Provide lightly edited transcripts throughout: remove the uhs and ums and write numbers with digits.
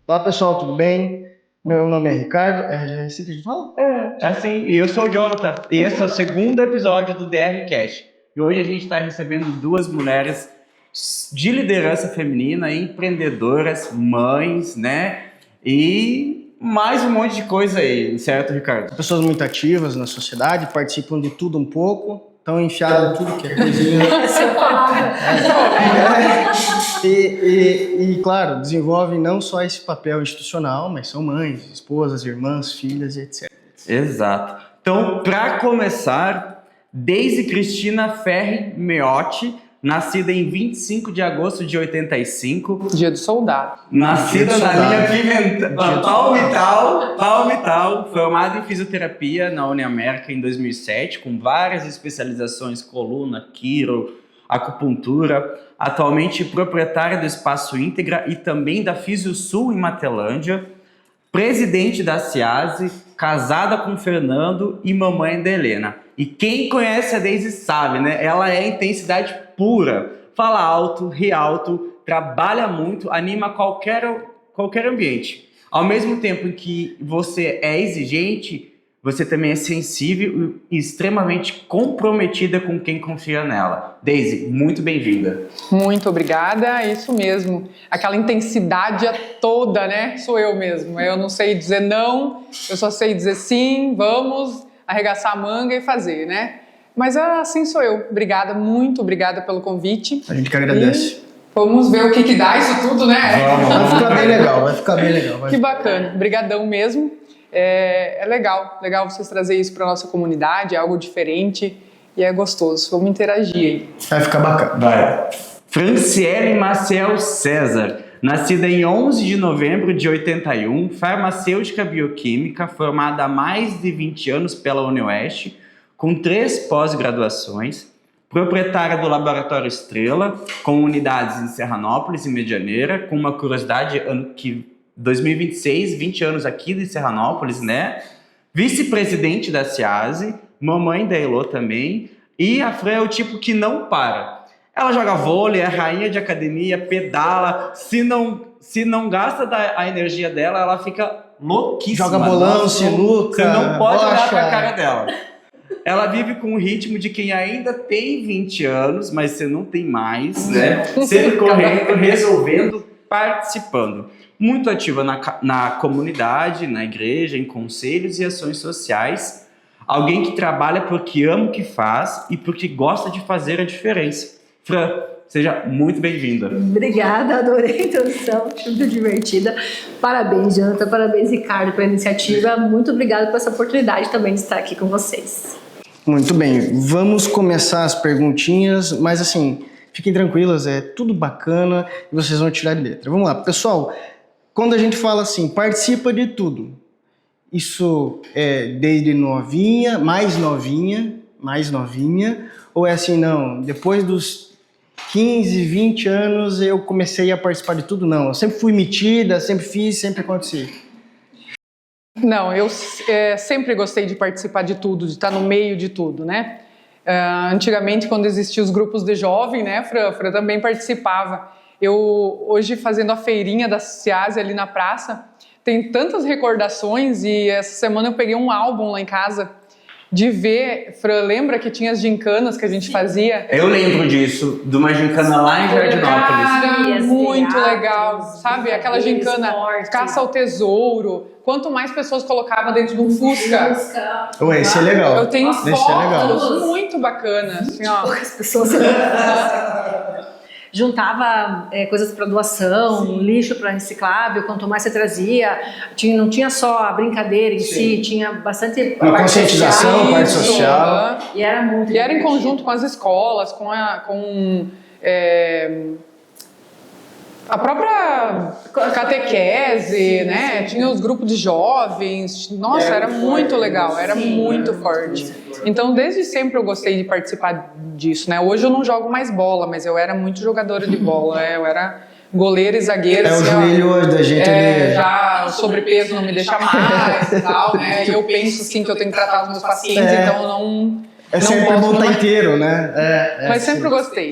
Olá pessoal, tudo bem? Meu nome é Ricardo, já assim que a gente fala? Assim, e eu sou o Jonathan, e esse é o segundo episódio do DR Cast. E hoje a gente está recebendo duas mulheres de liderança feminina, empreendedoras, mães, né? E mais um monte de coisa aí, certo, Ricardo? Pessoas muito ativas na sociedade, participam de tudo um pouco, estão enfiadas em tudo que é coisinha. E, claro, desenvolvem não só esse papel institucional, mas são mães, esposas, irmãs, filhas e etc. Exato. Então, para começar, Deise Cristina Ferri Meotti, nascida em 25 de agosto de 85. Dia do soldado. Nascida na linha Pimentel, Palmital, formada em fisioterapia na Uniamérica em 2007, com várias especializações, coluna, quiro, acupuntura. Atualmente proprietária do Espaço Íntegra e também da Fisiosul em Matelândia. Presidente da CIASE, casada com o Fernando e mamãe da Helena. E quem conhece a Deise sabe, né? Ela é intensidade pura. Fala alto, ri alto, trabalha muito, anima qualquer ambiente. Ao mesmo tempo em que você é exigente, você também é sensível e extremamente comprometida com quem confia nela. Deise, muito bem-vinda. Muito obrigada, isso mesmo. Aquela intensidade toda, né? Sou eu mesmo. Eu não sei dizer não, eu só sei dizer sim, vamos arregaçar a manga e fazer, né? Mas assim sou eu. Obrigada, muito obrigada pelo convite. A gente que agradece. E vamos ver o que dá isso tudo, né? Vai ficar bem legal, vai ficar bem legal. Que bacana, brigadão mesmo. É legal vocês trazerem isso para nossa comunidade, é algo diferente e é gostoso. Vamos interagir aí. Vai ficar bacana. Vai. Franciele Maciel César, nascida em 11 de novembro de 81, farmacêutica bioquímica, formada há mais de 20 anos pela UniOeste, com 3 pós-graduações, proprietária do Laboratório Estrela, com unidades em Serranópolis e Medianeira, com uma curiosidade, ano que 2026, 20 anos aqui de Serranópolis, né? Vice-presidente da CIASE, mamãe da Elô também, e a Fran é o tipo que não para. Ela joga vôlei, é rainha de academia, pedala, se não gasta a energia dela, ela fica louquíssima. Joga bolão, sinuca, você não pode bocha. olhar pra cara dela. Ela vive com o ritmo de quem ainda tem 20 anos, mas você não tem mais, né? Sempre correndo, resolvendo, participando. Muito ativa na comunidade, na igreja, em conselhos e ações sociais. Alguém que trabalha porque ama o que faz e porque gosta de fazer a diferença. Fran, seja muito bem-vinda. Obrigada, adorei a introdução, muito divertida. Parabéns, Jonathan, parabéns, Ricardo, pela iniciativa. Muito obrigada por essa oportunidade também de estar aqui com vocês. Muito bem, vamos começar as perguntinhas, mas assim, fiquem tranquilas, é tudo bacana e vocês vão tirar de letra. Vamos lá, pessoal, quando a gente fala assim, participa de tudo, isso é desde novinha, mais novinha, ou é assim, não, depois dos 15, 20 anos eu comecei a participar de tudo? Não, eu sempre fui metida, sempre fiz, sempre aconteci. Não, eu sempre gostei de participar de tudo, de estar no meio de tudo, né? Antigamente, quando existiam os grupos de jovem, né, Fran também participava. Eu, hoje, fazendo a feirinha da CIASE ali na praça, tem tantas recordações e essa semana eu peguei um álbum lá em casa de ver, Fran, lembra que tinha as gincanas que a gente fazia? Eu lembro disso, de uma gincana lá em Jardinópolis. Cara, muito legal, sabe? Aquela gincana, caça ao tesouro. Quanto mais pessoas colocava dentro de um Fusca. Ué, esse é legal. Eu tenho Esse é legal. fotos muito bacanas. Assim, ó. Poucas pessoas juntava coisas para doação, lixo para reciclável, quanto mais você trazia, não tinha só a brincadeira em si, tinha bastante uma conscientização, parte social. E era muito era em conjunto com as escolas, com a própria catequese, né? Tinha os grupos de jovens. Nossa, era muito legal, era muito forte. Então, desde sempre eu gostei de participar disso, né? Hoje eu não jogo mais bola, mas eu era muito jogadora de bola. Eu era goleira e zagueira. O joelho hoje da gente já o sobrepeso não me deixa mais e tal, né? E eu penso, assim, que eu tenho que tratar os meus pacientes, então eu não... É sempre bom estar inteiro, né? Mas sempre gostei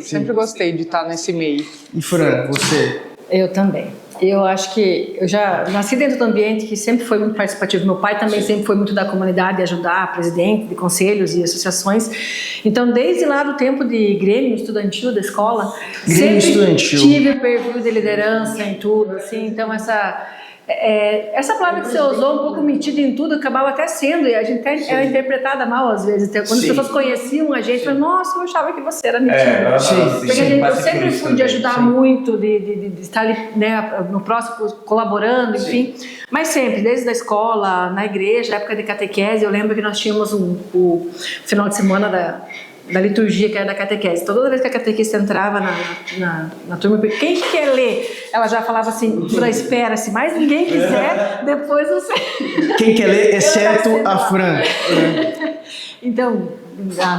de estar nesse meio. E Fran, você? Eu também. Eu acho que eu já nasci dentro do ambiente que sempre foi muito participativo. Meu pai também sempre foi muito da comunidade, de ajudar, presidente de conselhos e associações. Então, desde lá do tempo de Grêmio estudantil da escola, Grêmio sempre estudantil. tive o perfil de liderança em tudo, assim. Então, essa palavra que você usou, um pouco metida em tudo, acabava até sendo, e a gente era interpretada mal às vezes. Então, quando as pessoas conheciam a gente, falavam, nossa, eu achava que você era metida. Eu sempre fui de ajudar muito, de estar ali, né, no próximo, colaborando, enfim. Mas sempre, desde a escola, na igreja, na época de catequese, eu lembro que nós tínhamos o final de semana da liturgia, que era da catequese. Toda vez que a catequista entrava na turma, quem que quer ler? Ela já falava assim, espera, se mais ninguém quiser, depois você... Quem quer ler, exceto a Fran. Então,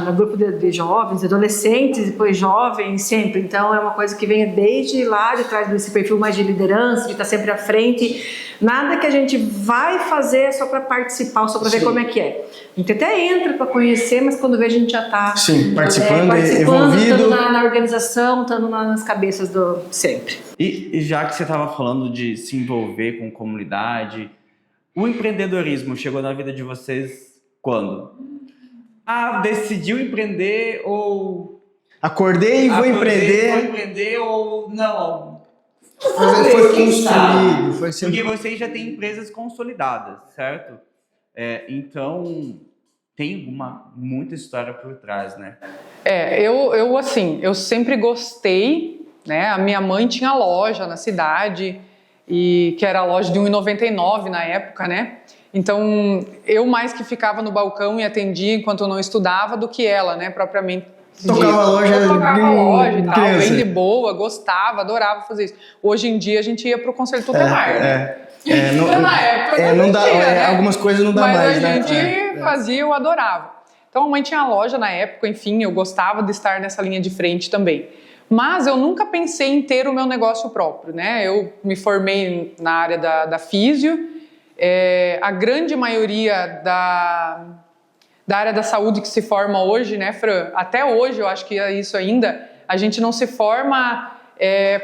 no grupo de jovens, adolescentes, depois jovens, sempre. Então, é uma coisa que vem desde lá de trás desse perfil mais de liderança, de estar sempre à frente. Nada que a gente vai fazer só para participar, só para ver como é que é. A gente até entra para conhecer, mas quando vê a gente já está participando, envolvido. Estando na organização, estando nas cabeças do sempre. E já que você estava falando de se envolver com comunidade, o empreendedorismo chegou na vida de vocês quando? Decidiu empreender ou... Acordei e vou empreender. Vou empreender ou não? Foi construído. Foi sempre... Porque vocês já têm empresas consolidadas, certo? Então, tem muita história por trás, né? Eu sempre gostei, né? A minha mãe tinha loja na cidade, que era a loja de R$1,99 na época, né? Então, eu mais que ficava no balcão e atendia enquanto eu não estudava do que ela, né, propriamente. Tocava a loja e tal, criança. bem de boa, gostava, adorava fazer isso. Hoje em dia a gente ia pro Conselho Tutelar, né? Na época não dá, né? algumas coisas não dá mas mais, a gente fazia, eu adorava. Então a mãe tinha loja na época, enfim, eu gostava de estar nessa linha de frente também. Mas eu nunca pensei em ter o meu negócio próprio, né? Eu me formei na área da físio. A grande maioria da área da saúde que se forma hoje, né, Fran? Até hoje, eu acho que é isso ainda, a gente não se forma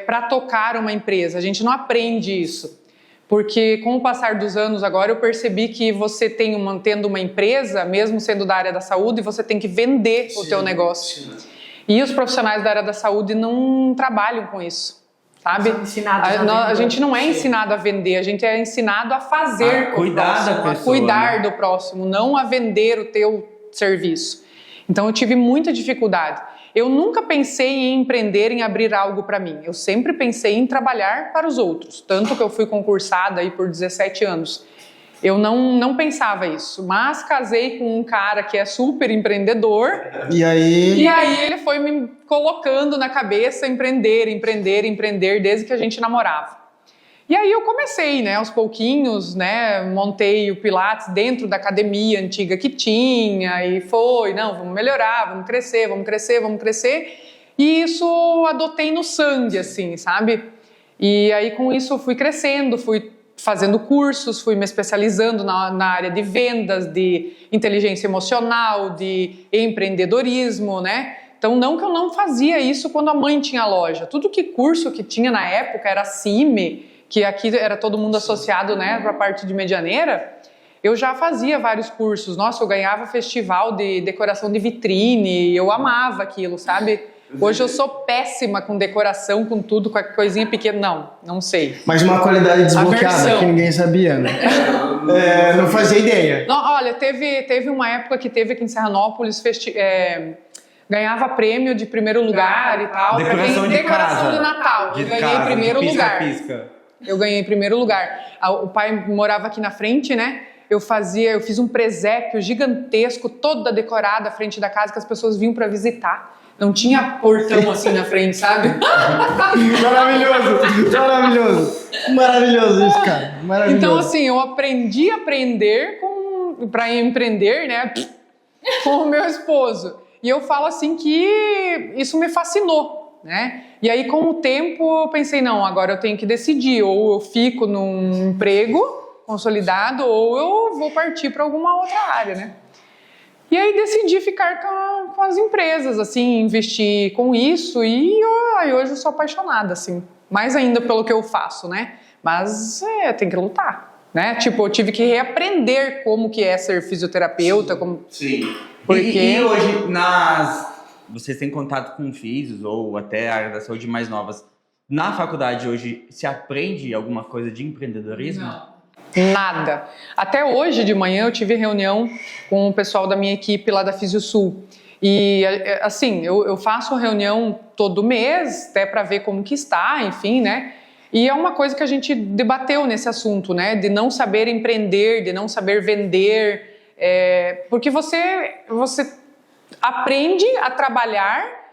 para tocar uma empresa, a gente não aprende isso. Porque com o passar dos anos agora, eu percebi que você mantendo uma empresa, mesmo sendo da área da saúde, você tem que vender o teu negócio. Sim. E os profissionais da área da saúde não trabalham com isso. Sabe? A gente não é ensinado a vender, a gente é ensinado a fazer a cuidar do próximo, não a vender o teu serviço. Então eu tive muita dificuldade. Eu nunca pensei em empreender, em abrir algo para mim. Eu sempre pensei em trabalhar para os outros, tanto que eu fui concursada aí por 17 anos. Eu não pensava isso, mas casei com um cara que é super empreendedor. E aí ele foi me colocando na cabeça empreender, desde que a gente namorava. E aí eu comecei, né, aos pouquinhos, né, montei o Pilates dentro da academia antiga que tinha e vamos melhorar, vamos crescer. E isso adotei no sangue, assim, sabe? E aí com isso fui crescendo, fui fazendo cursos, fui me especializando na área de vendas, de inteligência emocional, de empreendedorismo, né? Então, não que eu não fazia isso quando a mãe tinha loja. Tudo que curso que tinha na época era CIME, que aqui era todo mundo associado, né, para a parte de Medianeira, eu já fazia vários cursos. Nossa, eu ganhava festival de decoração de vitrine, eu amava aquilo, sabe? Hoje eu sou péssima com decoração, com tudo, com a coisinha pequena. Não sei. Mas uma qualidade desbloqueada que ninguém sabia, né? Não fazia ideia. Não, olha, teve uma época que teve aqui em Serranópolis, ganhava prêmio de primeiro lugar e tal. Decoração de decoração casa. Do Natal. Eu ganhei em primeiro lugar. Eu ganhei em primeiro lugar. O pai morava aqui na frente, né? Eu fiz um presépio gigantesco, toda decorada à frente da casa, que as pessoas vinham para visitar. Não tinha portão assim na frente, sabe? Maravilhoso isso, cara. Maravilhoso. Então, assim, eu aprendi a para empreender, né? Com o meu esposo. E eu falo assim que isso me fascinou, né? E aí, com o tempo, eu pensei, não, agora eu tenho que decidir. Ou eu fico num emprego consolidado, ou eu vou partir para alguma outra área, né? E aí decidi ficar com as empresas, assim, investir com isso e hoje eu sou apaixonada, assim, mais ainda pelo que eu faço, né? Mas tem que lutar, né? Tipo, eu tive que reaprender como que é ser fisioterapeuta. Sim. Porque... E hoje, vocês têm contato com físios ou até a área da saúde mais novas. Na faculdade hoje, se aprende alguma coisa de empreendedorismo? Não. Nada. Até hoje de manhã eu tive reunião com o pessoal da minha equipe lá da FisioSul. E assim, eu faço reunião todo mês, até para ver como que está, enfim, né? E é uma coisa que a gente debateu nesse assunto, né? De não saber empreender, de não saber vender, porque você aprende a trabalhar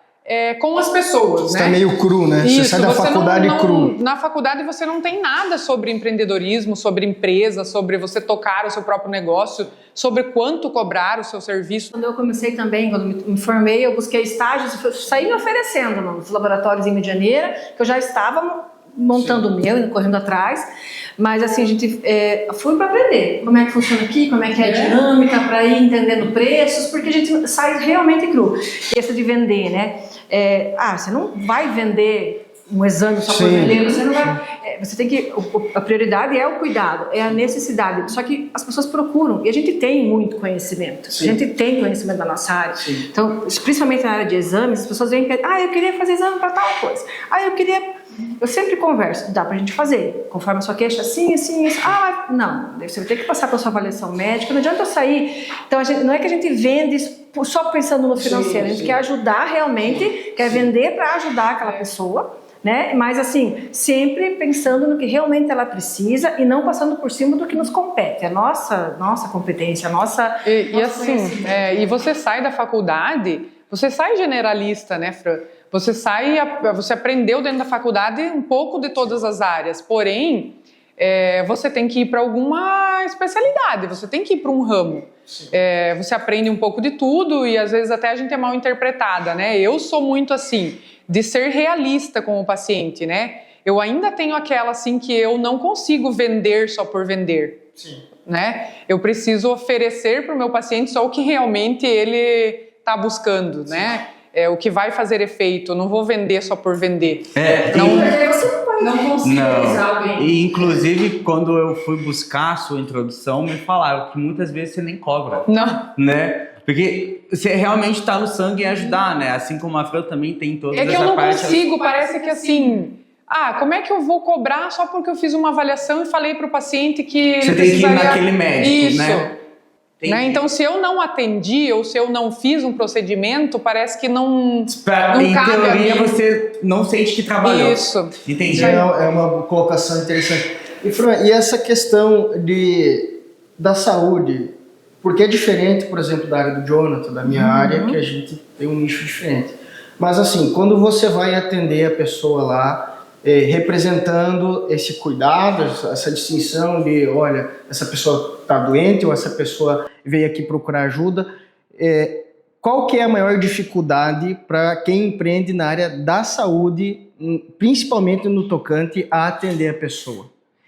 com as pessoas, Você né? tá meio cru, né? Isso, você sai da faculdade cru. Na faculdade você não tem nada sobre empreendedorismo, sobre empresa, sobre você tocar o seu próprio negócio, sobre quanto cobrar o seu serviço. Quando eu comecei também, quando me formei, eu busquei estágios, eu saí me oferecendo nos laboratórios em Medianeira, que eu já estava montando o meu, correndo atrás, mas assim, a gente fui para aprender como é que funciona aqui, como é que é a dinâmica, para ir entendendo preços, porque a gente sai realmente cru. Essa de vender, né? Você não vai vender um exame só por vender, você não vai. Você tem que. A prioridade é o cuidado, é a necessidade. Só que as pessoas procuram, e a gente tem muito conhecimento. Sim. A gente tem conhecimento da nossa área. Sim. Então, principalmente na área de exames, as pessoas vêm e pedem, eu queria fazer exame para tal coisa. Eu sempre converso, dá pra gente fazer, conforme a sua queixa, assim. Não, você vai ter que passar pela sua avaliação médica, não adianta eu sair. Então, não é que a gente vende só pensando no financeiro, a gente quer ajudar realmente, quer vender para ajudar aquela pessoa, né? Mas assim, sempre pensando no que realmente ela precisa e não passando por cima do que nos compete, a nossa competência, e assim, e você sai da faculdade, você sai generalista, né, Fran? Você aprendeu dentro da faculdade um pouco de todas as áreas, porém, você tem que ir para alguma especialidade, você tem que ir para um ramo. Você aprende um pouco de tudo e às vezes até a gente é mal interpretada, né? Eu sou muito assim, de ser realista com o paciente, né? Eu ainda tenho aquela assim que eu não consigo vender só por vender. Sim. Né? Eu preciso oferecer para o meu paciente só o que realmente ele está buscando, né? O que vai fazer efeito. Eu não vou vender só por vender. Não consigo realizar alguém. E inclusive quando eu fui buscar a sua introdução, me falaram que muitas vezes você nem cobra. Não. Né? Porque você realmente está no sangue em ajudar, né? Assim como a Fran também tem todas essa parte. É que eu não consigo, parece que assim... como é que eu vou cobrar só porque eu fiz uma avaliação e falei para o paciente que... Você tem que ir naquele médico, isso, né? Então, se eu não atendi ou se eu não fiz um procedimento, parece que não em cabe teoria, a mim. você não sente que trabalhou. Isso. Entendi. É uma colocação interessante. E essa questão da saúde, porque é diferente, por exemplo, da área do Jonathan, da minha área, que a gente tem um nicho diferente. Mas assim, quando você vai atender a pessoa lá, representando esse cuidado, essa distinção de, olha, essa pessoa está doente ou essa pessoa veio aqui procurar ajuda, qual que é a maior dificuldade para quem empreende na área da saúde, principalmente no tocante a atender a pessoa?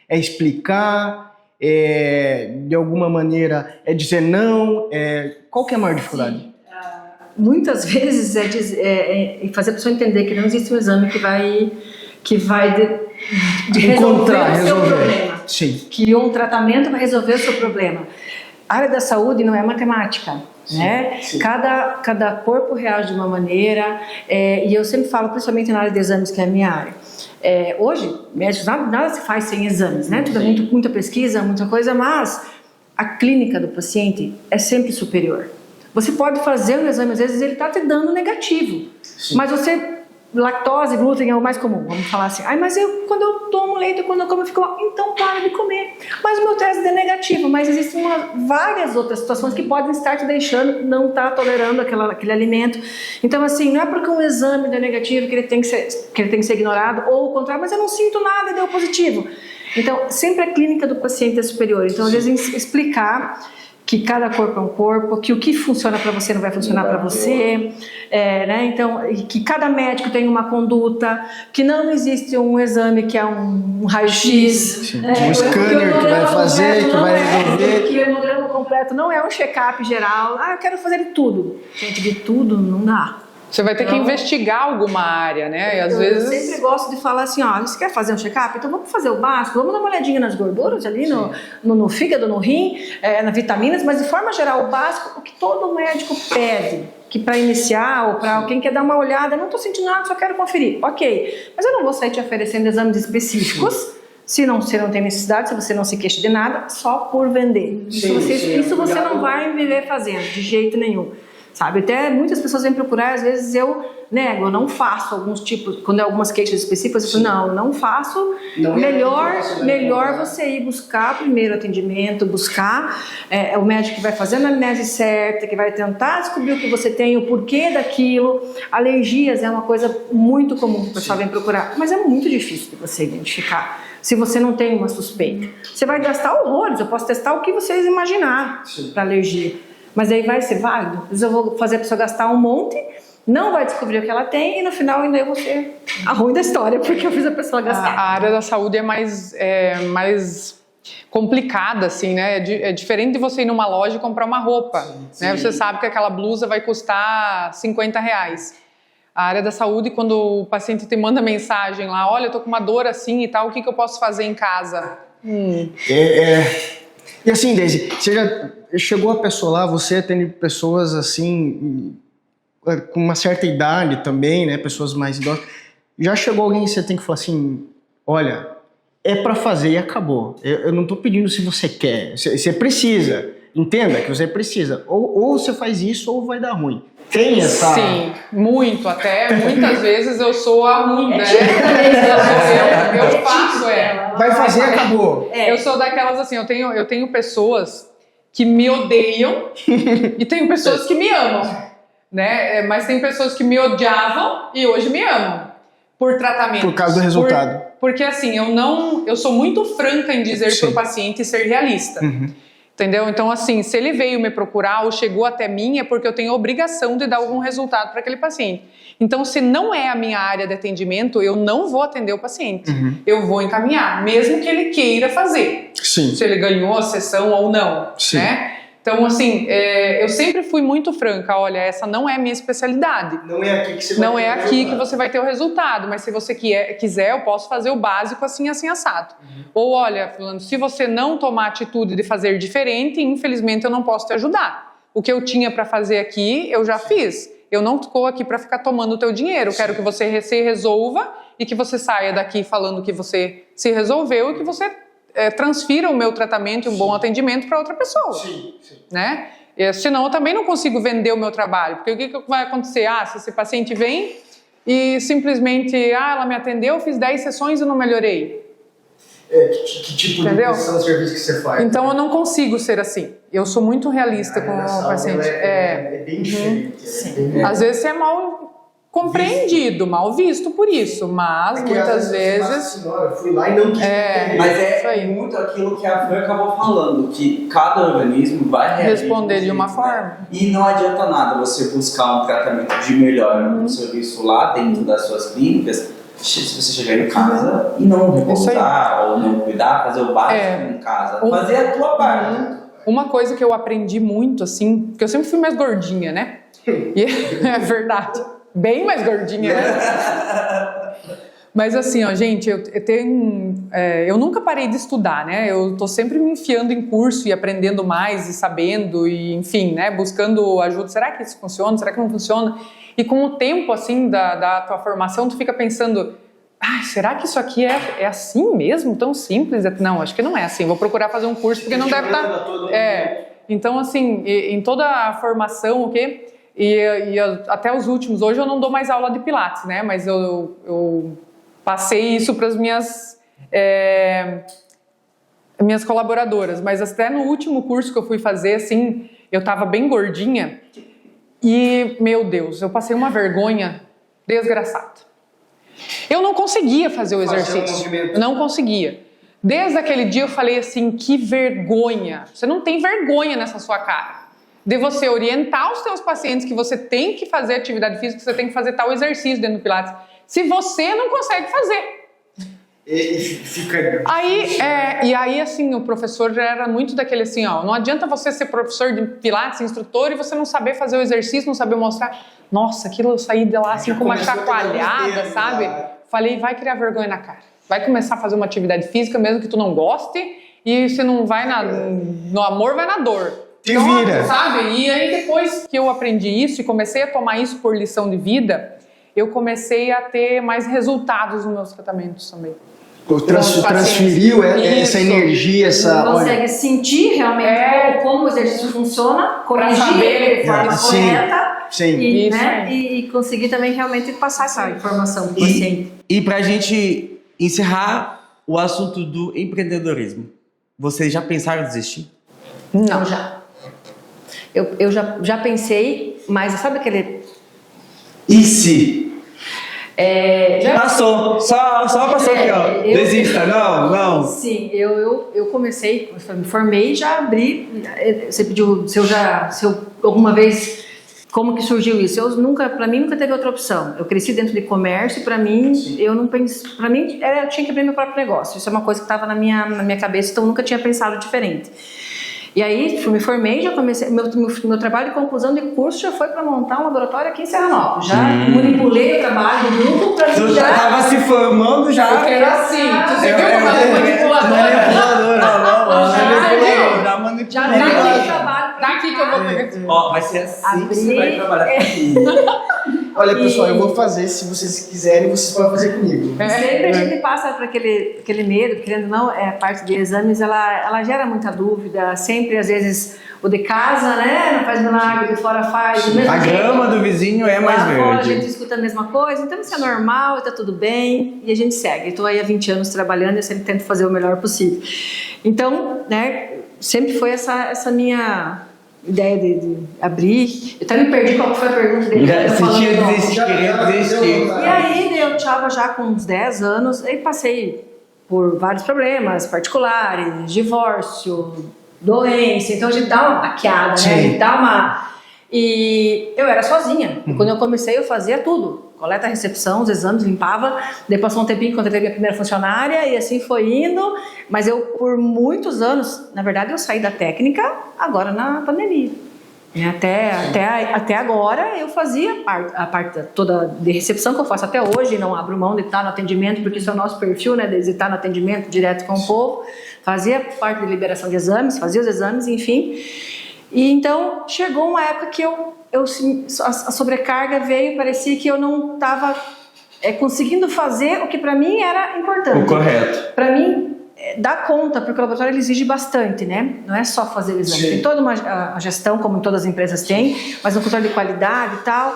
É explicar, de alguma maneira, dizer não? Qual que é a maior dificuldade? Sim. Muitas vezes fazer a pessoa entender que não existe um exame que vai resolver o seu problema. Sim. Que um tratamento vai resolver o seu problema. A área da saúde não é matemática, sim, né? Sim. Cada corpo reage de uma maneira, e eu sempre falo, principalmente na área de exames, que é a minha área. Hoje, médicos, nada se faz sem exames, né? Tudo é muita pesquisa, muita coisa, mas a clínica do paciente é sempre superior. Você pode fazer um exame, às vezes ele está te dando negativo, sim, mas lactose, glúten é o mais comum, vamos falar assim, mas quando eu tomo leite, quando eu como, eu fico, então para de comer, mas o meu teste é negativo, mas existem várias outras situações que podem estar te deixando, não estar tolerando aquele alimento. Então assim, não é porque um exame deu negativo que ele tem que ser ignorado, ou o contrário, mas eu não sinto nada e deu positivo. Então, sempre a clínica do paciente é superior, então às vezes explicar que cada corpo é um corpo, que o que funciona para você não vai funcionar para você, né? Então, que cada médico tem uma conduta, que não existe um exame que é um raio-x, um scanner que vai fazer, que vai resolver. Que o hemograma completo não é um check-up geral. Eu quero fazer de tudo. Gente, de tudo não dá. Você vai ter que investigar alguma área, né? E às vezes... Eu sempre gosto de falar assim, ó, você quer fazer um check-up? Então vamos fazer o básico, vamos dar uma olhadinha nas gorduras ali, no fígado, no rim, nas vitaminas, mas de forma geral, o básico, o que todo médico pede, que para iniciar ou para quem quer dar uma olhada, não estou sentindo nada, só quero conferir. Ok, mas eu não vou sair te oferecendo exames específicos, se você não tem necessidade, se você não se queixa de nada, só por vender. Isso você não vai viver fazendo, de jeito nenhum. Sabe, até muitas pessoas vêm procurar, às vezes eu nego, eu não faço alguns tipos, quando é algumas queixas específicas, eu falo, não faço, melhor você ir buscar primeiro atendimento, buscar o médico que vai fazer a anamnese certa, que vai tentar descobrir o que você tem, o porquê daquilo. Alergias é uma coisa muito comum que o pessoal vem procurar, mas é muito difícil de você identificar. Se você não tem uma suspeita, você vai gastar horrores, eu posso testar o que vocês imaginar para alergia. Mas aí vai ser válido? Às vezes eu vou fazer a pessoa gastar um monte, não vai descobrir o que ela tem e no final ainda eu vou ser a ruim da história, porque eu fiz a pessoa gastar. A área da saúde é mais complicada, assim, né? É diferente de você ir numa loja e comprar uma roupa, né? Você sabe que aquela blusa vai custar R$50. A área da saúde, quando o paciente te manda mensagem lá, olha, eu tô com uma dor assim e tal, o que eu posso fazer em casa? E assim, Daisy, você já chegou a pessoa lá, você atende pessoas assim, com uma certa idade também, né? Pessoas mais idosas. Já chegou alguém que você tem que falar assim, olha, é pra fazer e acabou. Eu não tô pedindo se você quer, você precisa. Entenda que você precisa. Ou você faz isso ou vai dar ruim. Tem essa... Sim, muito até. Muitas vezes eu sou a ruim, né? Eu faço, Vai fazer, acabou. Eu sou daquelas assim, eu tenho pessoas que me odeiam e tenho pessoas que me amam, né? Mas tem pessoas que me odiavam e hoje me amam por tratamento. Por causa do resultado. Porque assim, eu sou muito franca em dizer para o paciente ser realista. Entendeu? Então, assim, se ele veio me procurar ou chegou até mim, é porque eu tenho a obrigação de dar algum resultado para aquele paciente. Então, se não é a minha área de atendimento, eu não vou atender o paciente. Eu vou encaminhar, mesmo que ele queira fazer. Sim. Se ele ganhou a sessão ou não, né? Então, assim, eu sempre fui muito franca. Olha, essa não é a minha especialidade. Não é aqui que você vai Não é aqui que você vai ter o resultado, mas se você quiser, eu posso fazer o básico assim, assim, assado. Ou, olha, fulano, se você não tomar a atitude de fazer diferente, infelizmente eu não posso te ajudar. O que eu tinha para fazer aqui, eu já fiz. Eu não estou aqui para ficar tomando o teu dinheiro. Eu quero que você se resolva e que você saia daqui falando que você se resolveu e que você transfira o meu tratamento e um bom atendimento para outra pessoa. Né? Senão eu também não consigo vender o meu trabalho, porque o que vai acontecer? Se esse paciente vem e simplesmente, ela me atendeu, fiz 10 sessões e não melhorei. Que tipo de prestação de serviço que você faz? Então eu não consigo ser assim. Eu sou muito realista com o paciente. É bem diferente. Às vezes você é mal compreendido, mal visto por isso, mas muitas vezes... Senhora, eu fui lá e não quis. Mas é muito aquilo que a Fran acabou falando, que cada organismo vai responder de uma forma. E não adianta nada você buscar um tratamento de melhora no serviço lá dentro das suas clínicas, se você chegar em casa e não repousar ou não cuidar, fazer o básico em casa, fazer a tua parte. Uma coisa que eu aprendi muito, assim, porque eu sempre fui mais gordinha, né? E é verdade. Bem mais gordinha, né? Mas assim, gente, eu nunca parei de estudar, né? Eu tô sempre me enfiando em curso e aprendendo mais e sabendo e, enfim, né? Buscando ajuda. Será que isso funciona? Será que não funciona? E com o tempo, assim, da tua formação, tu fica pensando, será que isso aqui é assim mesmo? Tão simples? Não, acho que não é assim. Vou procurar fazer um curso porque não deve estar... Então, assim, em toda a formação, o quê? E até os últimos, hoje eu não dou mais aula de pilates, né? Mas eu passei isso para as minhas colaboradoras. Mas até no último curso que eu fui fazer, assim, eu tava bem gordinha e, meu Deus, eu passei uma vergonha desgraçada. Eu não conseguia fazer o exercício. Não conseguia. Desde aquele dia eu falei assim, que vergonha. Você não tem vergonha nessa sua cara. De você orientar os seus pacientes que você tem que fazer atividade física, que você tem que fazer tal exercício dentro do Pilates, se você não consegue fazer. E fica... Aí, assim, o professor já era muito daquele assim, ó, não adianta você ser professor de pilates, instrutor, e você não saber fazer o exercício, não saber mostrar. Nossa, aquilo eu saí de lá assim com uma chacoalhada, sabe? Falei, vai criar vergonha na cara. Vai começar a fazer uma atividade física, mesmo que tu não goste, e você não vai no amor, vai na dor. Te vira. Sabe? E aí depois que eu aprendi isso e comecei a tomar isso por lição de vida, eu comecei a ter mais resultados nos meus tratamentos também. Transferiu essa energia, essa... Consegue sentir realmente como o exercício funciona, corrigir ele de forma correta. Sim. E conseguir também realmente passar essa informação para o paciente. E para a gente encerrar o assunto do empreendedorismo, vocês já pensaram em desistir? Não, já. Eu já pensei, mas sabe aquele... E se? Passou, só passou aqui, ó. Desista, não. Sim, eu comecei, eu me formei, já abri. Você pediu se eu alguma vez, como que surgiu isso? Para mim nunca teve outra opção. Eu cresci dentro de comércio e para mim, eu não pensei, para mim eu tinha que abrir meu próprio negócio. Isso é uma coisa que estava na minha cabeça, então eu nunca tinha pensado diferente. E aí, me formei, já comecei, meu trabalho de conclusão de curso já foi para montar um laboratório aqui em Serranópolis. Já manipulei o trabalho do grupo para mim. Tu já estava se formando já? Eu quero assim, tu viu como ela é manipuladora? Já dá o trabalho. Daqui que eu vou pegar. Ó, vai ser assim que você vai trabalhar. Olha, pessoal, eu vou fazer, se vocês quiserem, vocês podem fazer comigo. Sempre a gente passa por aquele medo, querendo ou não, a parte de exames, ela gera muita dúvida, sempre, às vezes, o de casa, né, não faz milagre, o de fora faz. A grama do vizinho é mais verde. Fora a gente escuta a mesma coisa, então isso é normal, tá tudo bem, e a gente segue. Eu tô aí há 20 anos trabalhando e eu sempre tento fazer o melhor possível. Então, né, sempre foi essa minha... ideia de abrir. Eu até me perdi qual foi a pergunta dele. Queria desistir. E aí eu estava já com uns 10 anos e passei por vários problemas particulares, divórcio, doença, então a gente dá uma baqueada, né? A gente dá uma... E eu era sozinha. E quando eu comecei, eu fazia tudo. Coleta, recepção, os exames, limpava. Daí passou um tempinho, contratei minha primeira funcionária e assim foi indo. Mas eu, por muitos anos, na verdade, eu saí da técnica agora na pandemia. E até agora eu fazia a parte toda de recepção que eu faço até hoje. Não abro mão de estar no atendimento, porque isso é o nosso perfil, né? De estar no atendimento direto com o povo. Fazia parte de liberação de exames, fazia os exames, enfim. E então chegou uma época que a sobrecarga veio, parecia que eu não estava conseguindo fazer o que para mim era importante. O correto. Para mim, dá conta, porque o laboratório ele exige bastante, né? Não é só fazer o exame. Sim. Tem toda a gestão, como todas as empresas têm, mas um controle de qualidade e tal.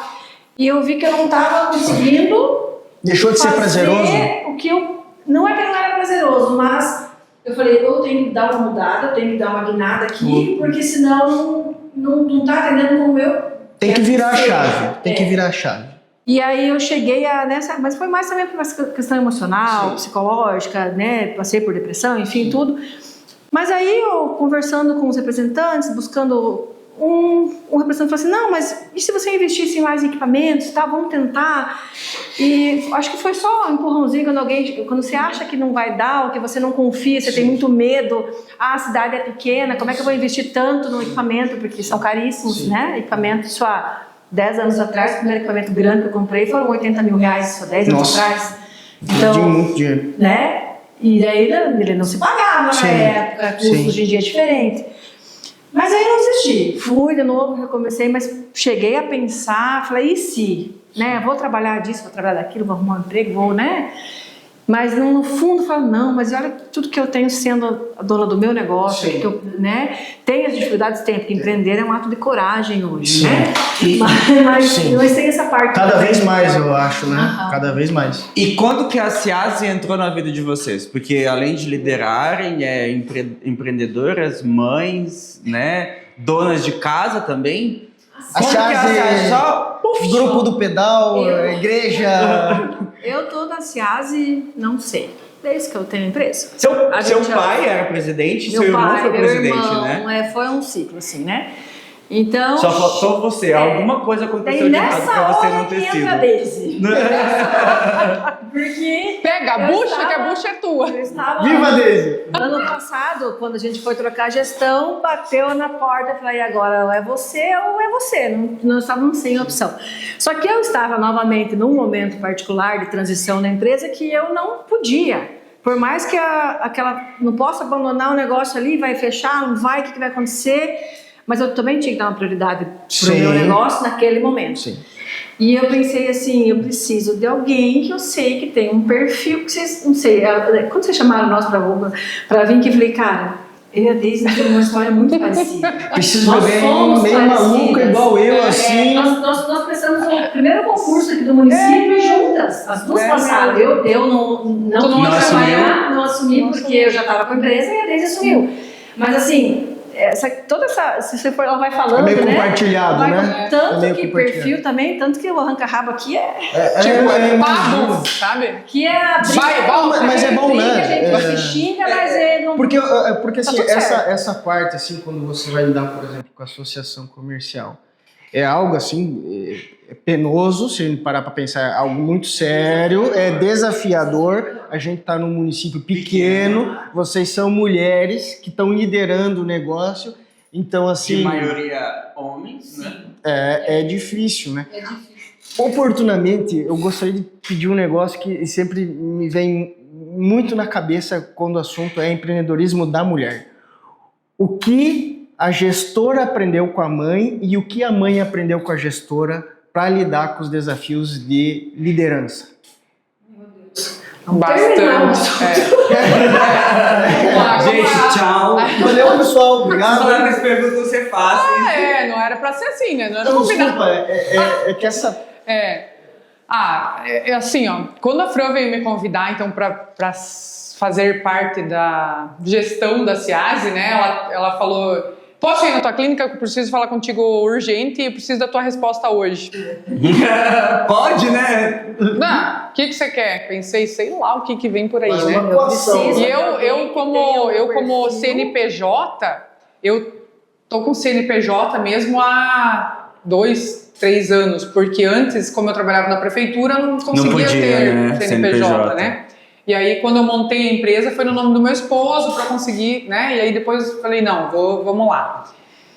E eu vi que eu não estava conseguindo. Deixou de ser prazeroso? O que eu. Não é que não era prazeroso, mas eu falei, eu tenho que dar uma mudada, eu tenho que dar uma guinada aqui, porque senão não tá atendendo como eu. Tem que virar a chave. Tem que virar a chave. E aí eu cheguei nessa, mas foi mais também por uma questão emocional, psicológica, né? Passei por depressão, enfim, tudo. Mas aí eu conversando com os representantes, buscando um representante falou assim, não, mas e se você investisse em mais equipamentos, tá? Vamos tentar. E acho que foi só um empurrãozinho quando você acha que não vai dar, ou que você não confia, você tem muito medo, a cidade é pequena, como é que eu vou investir tanto no equipamento, porque são caríssimos, né? Equipamentos só há 10 anos atrás, o primeiro equipamento grande que eu comprei foram 80 mil reais, só 10 anos atrás. Então, muito dinheiro. Né? E daí ele não se pagava na época, custo hoje em dia é diferente. Mas aí eu não desisti, fui de novo, recomecei, mas cheguei a pensar, falei, e se? Né? Vou trabalhar disso, vou trabalhar daquilo, vou arrumar um emprego, vou, né? Mas no fundo eu falo, não, mas olha tudo que eu tenho sendo a dona do meu negócio, que eu, né? Tem as dificuldades, tem, porque empreender é um ato de coragem hoje, né? Mas tem essa parte. Cada vez mais, eu acho, né? Cada vez mais. E quando que a Ciase entrou na vida de vocês? Porque além de liderarem, empreendedoras, mães, né? Donas de casa também. A Ciase, só grupo do pedal, igreja. Eu tô na Ciase, não sei. Desde que eu tenho empresa. Seu pai era presidente, seu irmão foi presidente, né? Foi um ciclo, assim, né? Então... Só faltou você. Alguma coisa aconteceu de errado pra você não ter sido. Daí nessa hora que entra a Daisy. Porque... Pega Pega a bucha, que a bucha é tua. Eu estava, Viva Deise! ano passado, quando a gente foi trocar a gestão, bateu na porta e falei, agora ou é você ou é você. Não estávamos sem opção. Só que eu estava novamente num momento particular de transição na empresa que eu não podia. Por mais que aquela não possa abandonar o negócio ali, vai fechar, não vai, o que vai acontecer? Mas eu também tinha que dar uma prioridade para o meu negócio naquele momento. Sim. E eu pensei assim, eu preciso de alguém que eu sei que tem um perfil que vocês, não sei, quando vocês chamaram nós para vir aqui, eu falei, cara, eu e a Deise temos uma história muito parecida. Preciso Nós de alguém somos meio maluco parecidas. igual eu, assim. Nós prestamos o primeiro concurso aqui do município juntas, as duas passaram. Eu não trabalhar, não assumi porque eu já estava com a empresa e a Deise assumiu. Mas assim, se você for, ela vai falando, É meio né? compartilhado, Vai, né? Tanto É meio que compartilhado. perfil também, tanto que o arranca-rabo aqui Pablo, sabe? que é a briga. Mas é bom, briga, né? A gente se xinga, mas não... Porque assim, tudo certo. essa parte, assim, quando você vai lidar, por exemplo, com a associação comercial, é algo, assim, penoso, se a gente parar para pensar, é algo muito sério, é desafiador. A gente está num município pequeno, vocês são mulheres que estão liderando o negócio, então, assim... De maioria homens, né? É difícil, né? Oportunamente, eu gostaria de pedir um negócio que sempre me vem muito na cabeça quando o assunto é empreendedorismo da mulher. O que a gestora aprendeu com a mãe e o que a mãe aprendeu com a gestora para lidar com os desafios de liderança? Bastante. Gente, tchau. Valeu, pessoal. Obrigado. Falando que as perguntas vão ser fáceis. Não era pra ser assim, né? Não era Não, combinado. desculpa, é que essa... Assim, ó, quando a Fran veio me convidar, então, para fazer parte da gestão da CIASE, né, ela falou, posso ir na tua clínica, que eu preciso falar contigo urgente e eu preciso da tua resposta hoje. Pode, né? O que você quer? Pensei, sei lá o que vem por aí, Mas né? uma equação. E eu como CNPJ, eu tô com CNPJ mesmo há 2, 3 anos, porque antes, como eu trabalhava na prefeitura, eu não conseguia podia, ter né? CNPJ, né? E aí, quando eu montei a empresa, foi no nome do meu esposo para conseguir, né? E aí depois eu falei, não, vamos lá.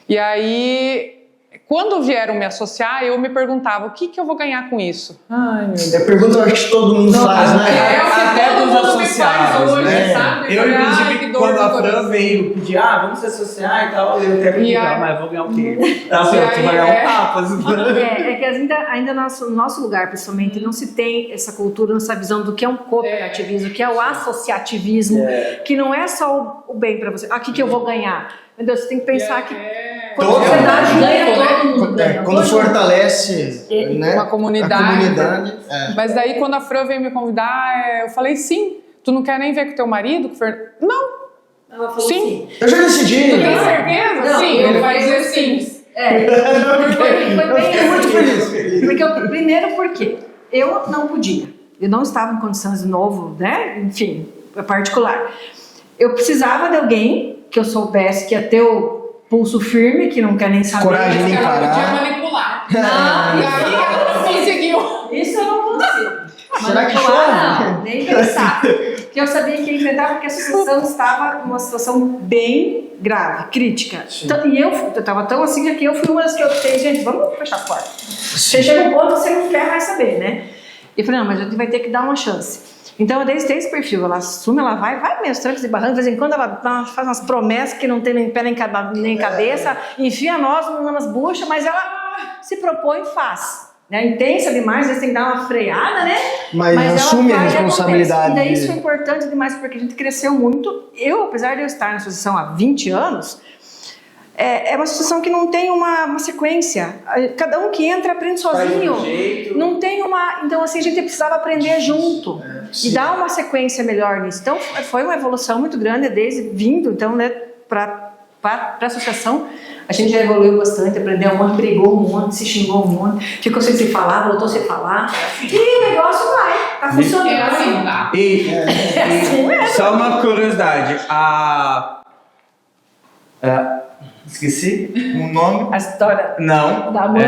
E aí, quando vieram me associar, eu me perguntava, o que eu vou ganhar com isso? Ai, meu Deus. É a pergunta eu acho que todo mundo faz, né? Até todo dos mundo me faz associados, hoje, né? sabe? Eu, Ai, inclusive, que dor quando no a Fran coração. veio pedir, vamos se associar e tal, eu até E perguntei, aí- mas vou ganhar o quê? Ela falou, tu aí, vai ganhar um tapa. É que ainda no nosso lugar, principalmente, não se tem essa cultura, essa visão do que é um cooperativismo, que é o associativismo, que não é só o bem para você. Aqui que eu vou ganhar. Meu Deus, você tem que pensar que quando a sociedade ganha, todo mundo ganha. Quando fortalece, né, uma comunidade. a comunidade, Mas daí, quando a Fran veio me convidar, eu falei, sim, tu não quer nem ver com teu marido? Não, Ela falou sim. assim. Eu já decidi. Tu tem certeza? Não, Sim, eu ele vai falei dizer sim. Foi bem fiquei muito assim. feliz. Primeiro porque eu não podia. Eu não estava em condições de novo, né? Enfim, particular. Eu precisava de alguém que eu soubesse que ia ter o pulso firme, que não quer nem saber. Coragem nem Ela podia parar. manipular. Não, E aí ela não conseguiu. isso eu não consigo. Será que Manipular, chove? não, nem pensar. Porque eu sabia que ia enfrentar, porque a associação estava numa situação bem grave, crítica. E eu estava tão assim que eu fui uma das que eu optei, gente, vamos fechar a porta. Você chega um ponto que você não quer mais saber, né? E eu falei, não, mas a gente vai ter que dar uma chance. Então, desde esse perfil, ela assume, ela vai meus trancos e barrancos, de vez em quando ela faz umas promessas que não tem nem pé nem cabeça, enfia nós umas buchas, mas ela se propõe e faz. Né? Intensa demais, às vezes tem que dar uma freada, né? Mas ela assume a faz e responsabilidade. acontece. E daí de- isso foi importante demais, porque a gente cresceu muito. Eu, apesar de eu estar na associação há 20 anos, é uma associação que não tem uma sequência. Cada um que entra aprende sozinho. Não tem uma... Então, assim, a gente precisava aprender junto. E dar uma sequência melhor nisso. Então, foi uma evolução muito grande desde vindo, então, né, para a associação. A gente já evoluiu bastante, aprendeu um monte, brigou um monte, se xingou um monte, ficou sem se falar, voltou a se falar. E o negócio vai, tá funcionando. É assim, tá? E só uma curiosidade, esqueci o nome. A história Não. da mãe.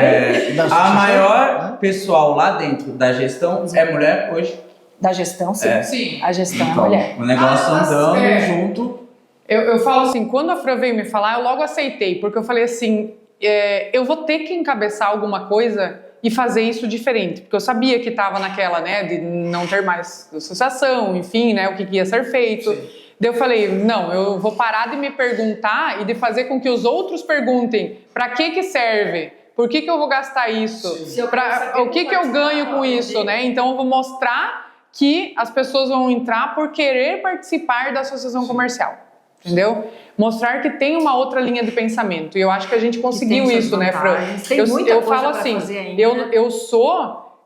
Da A associação? maior pessoal lá dentro da gestão é mulher hoje. Da gestão, sim. Sim. A gestão é Então, mulher. o negócio andando junto. Eu falo assim, quando a Fran veio me falar, eu logo aceitei, porque eu falei assim, eu vou ter que encabeçar alguma coisa e fazer isso diferente, porque eu sabia que estava naquela, né, de não ter mais associação, enfim, né, o que ia ser feito. Sim. Daí eu falei, não, eu vou parar de me perguntar e de fazer com que os outros perguntem para que serve, por que eu vou gastar isso, o que eu ganho com isso, né? Então eu vou mostrar que as pessoas vão entrar por querer participar da associação comercial. Entendeu? Mostrar que tem uma outra linha de pensamento. E eu acho que a gente conseguiu isso, né, Fran? Eu falo assim, eu sou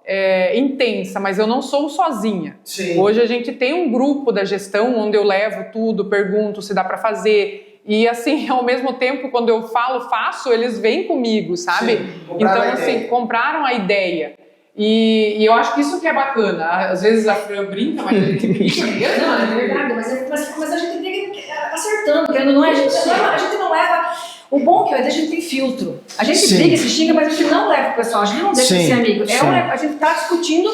intensa, mas eu não sou sozinha. Sim. Hoje a gente tem um grupo da gestão onde eu levo tudo, pergunto se dá para fazer. E assim, ao mesmo tempo, quando eu faço, eles vêm comigo, sabe? Sim, então, assim, compraram a ideia. E eu acho que isso que é bacana. Às vezes a Fran brinca, mas a gente brinca mesmo. Não, é verdade, mas a gente brinca acertando, querendo não é, a gente não leva. O bom que é a gente tem filtro. A gente briga, se xinga, mas a gente não leva pro pessoal, a gente não deixa de ser amigo. A gente tá discutindo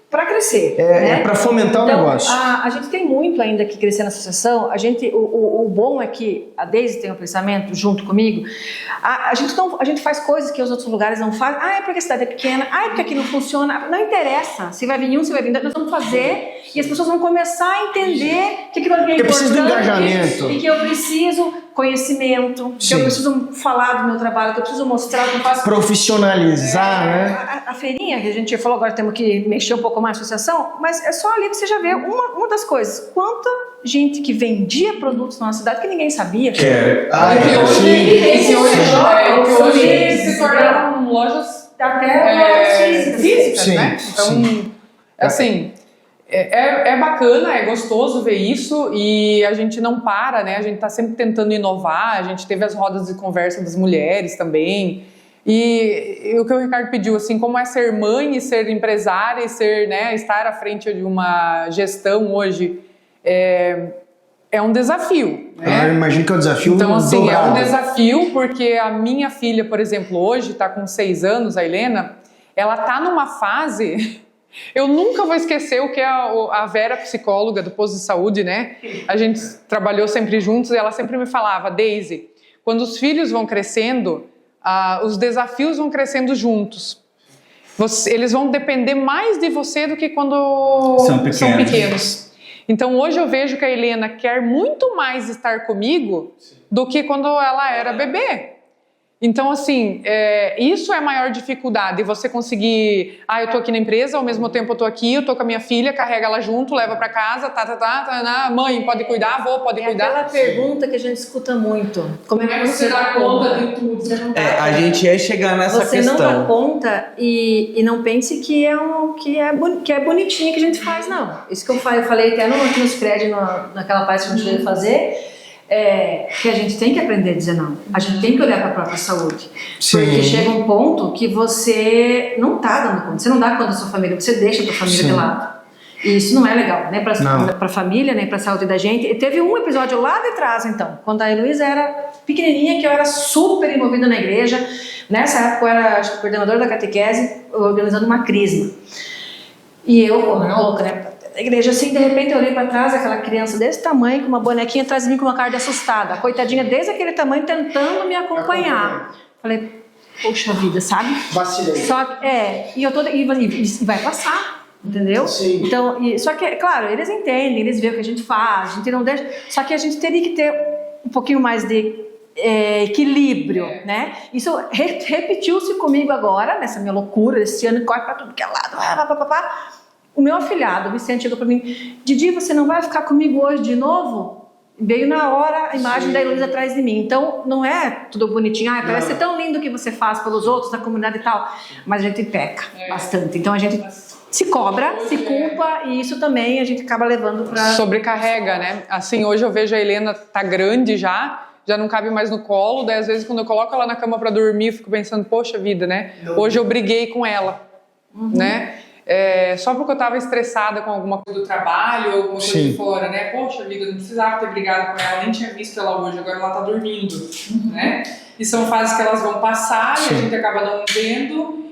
para crescer. É para fomentar o negócio. A gente tem muito ainda que crescer na associação. O bom é que a Deise tem um pensamento junto comigo. A gente faz coisas que os outros lugares não fazem. É porque a cidade é pequena. É porque aqui não funciona. Não interessa. Se vai vir um, se vai vir. Nós vamos fazer e as pessoas vão começar a entender que aquilo é importante. Eu preciso de engajamento. E que eu preciso conhecimento, que eu preciso falar do meu trabalho, que eu preciso mostrar o que eu faço. Profissionalizar, né? A feirinha que a gente falou, agora temos que mexer um pouco mais na associação, mas é só ali que você já vê uma das coisas. Quanta gente que vendia produtos na nossa cidade que ninguém sabia. Que hoje se tornaram lojas até físicas, né? Então, assim... É bacana, é gostoso ver isso e a gente não para, né? A gente tá sempre tentando inovar, a gente teve as rodas de conversa das mulheres também. E o que o Ricardo pediu, assim, como é ser mãe e ser empresária e ser, né, estar à frente de uma gestão hoje, é um desafio, né? Eu imagino que é um desafio Então, assim, dobrado. é um desafio porque a minha filha, por exemplo, hoje tá com 6 anos, a Helena, ela tá numa fase... Eu nunca vou esquecer o que a Vera, psicóloga do posto de saúde, né? A gente trabalhou sempre juntos e ela sempre me falava, Deise, quando os filhos vão crescendo, os desafios vão crescendo juntos. Eles vão depender mais de você do que quando são pequenos. Então hoje eu vejo que a Helena quer muito mais estar comigo do que quando ela era bebê. Então, assim, isso é a maior dificuldade, você conseguir, eu tô aqui na empresa, ao mesmo tempo eu tô aqui, eu tô com a minha filha, carrega ela junto, leva pra casa, mãe, pode cuidar, avô, pode cuidar. É aquela pergunta que a gente escuta muito. Como é que você dá conta de tudo? A gente ia chegar nessa questão. Você não dá conta e não pense que é bonitinho que a gente faz, não. Isso que eu falei até aqui nos prédios, naquela parte que a gente veio fazer... que a gente tem que aprender a dizer não. A gente tem que olhar para a própria saúde. Sim. Porque chega um ponto que você não está dando conta. Você não dá conta da sua família, você deixa a sua família de lado. E isso não é legal, nem para a família, nem para a saúde da gente. E teve um episódio lá de trás, então, quando a Heloísa era pequenininha, que eu era super envolvida na igreja. Nessa época eu era, acho que, coordenadora da catequese, organizando uma crisma. E eu, louca, né? A igreja, assim, de repente eu olhei para trás, aquela criança desse tamanho, com uma bonequinha atrás de mim com uma cara de assustada. A coitadinha desde aquele tamanho tentando me acompanhar. Falei, poxa vida, sabe? Vacilei. Só que, e vai passar, entendeu? Sim. Então, só que, claro, eles entendem, eles veem o que a gente faz, a gente não deixa. Só que a gente teria que ter um pouquinho mais de equilíbrio, né? Isso repetiu-se comigo agora, nessa minha loucura, esse ano, corre para tudo que é lado, O meu afilhado, o Vicente, chegou para mim, Didi, você não vai ficar comigo hoje de novo? Veio na hora a imagem da Heloísa atrás de mim. Então, não é tudo bonitinho. Parece ser tão lindo o que você faz pelos outros, da comunidade e tal. Mas a gente peca bastante. Então, a gente se cobra, se culpa, e isso também a gente acaba levando para... Sobrecarrega, né? Assim, hoje eu vejo a Helena tá grande já não cabe mais no colo. Daí, às vezes, quando eu coloco ela na cama para dormir, eu fico pensando, poxa vida, né? Hoje eu briguei com ela, né? Só porque eu estava estressada com alguma coisa do trabalho, alguma coisa de fora, né? Poxa vida, não precisava ter brigado com ela, nem tinha visto ela hoje, agora ela tá dormindo, né? E são fases que elas vão passar e a gente acaba não vendo.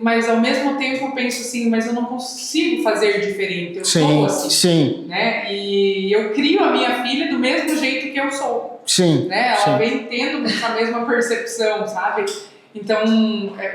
mas ao mesmo tempo eu penso assim, mas eu não consigo fazer diferente, eu sou assim. Sim. Né? E eu crio a minha filha do mesmo jeito que eu sou. Sim. Né? Ela vem tendo essa mesma percepção, sabe? Então,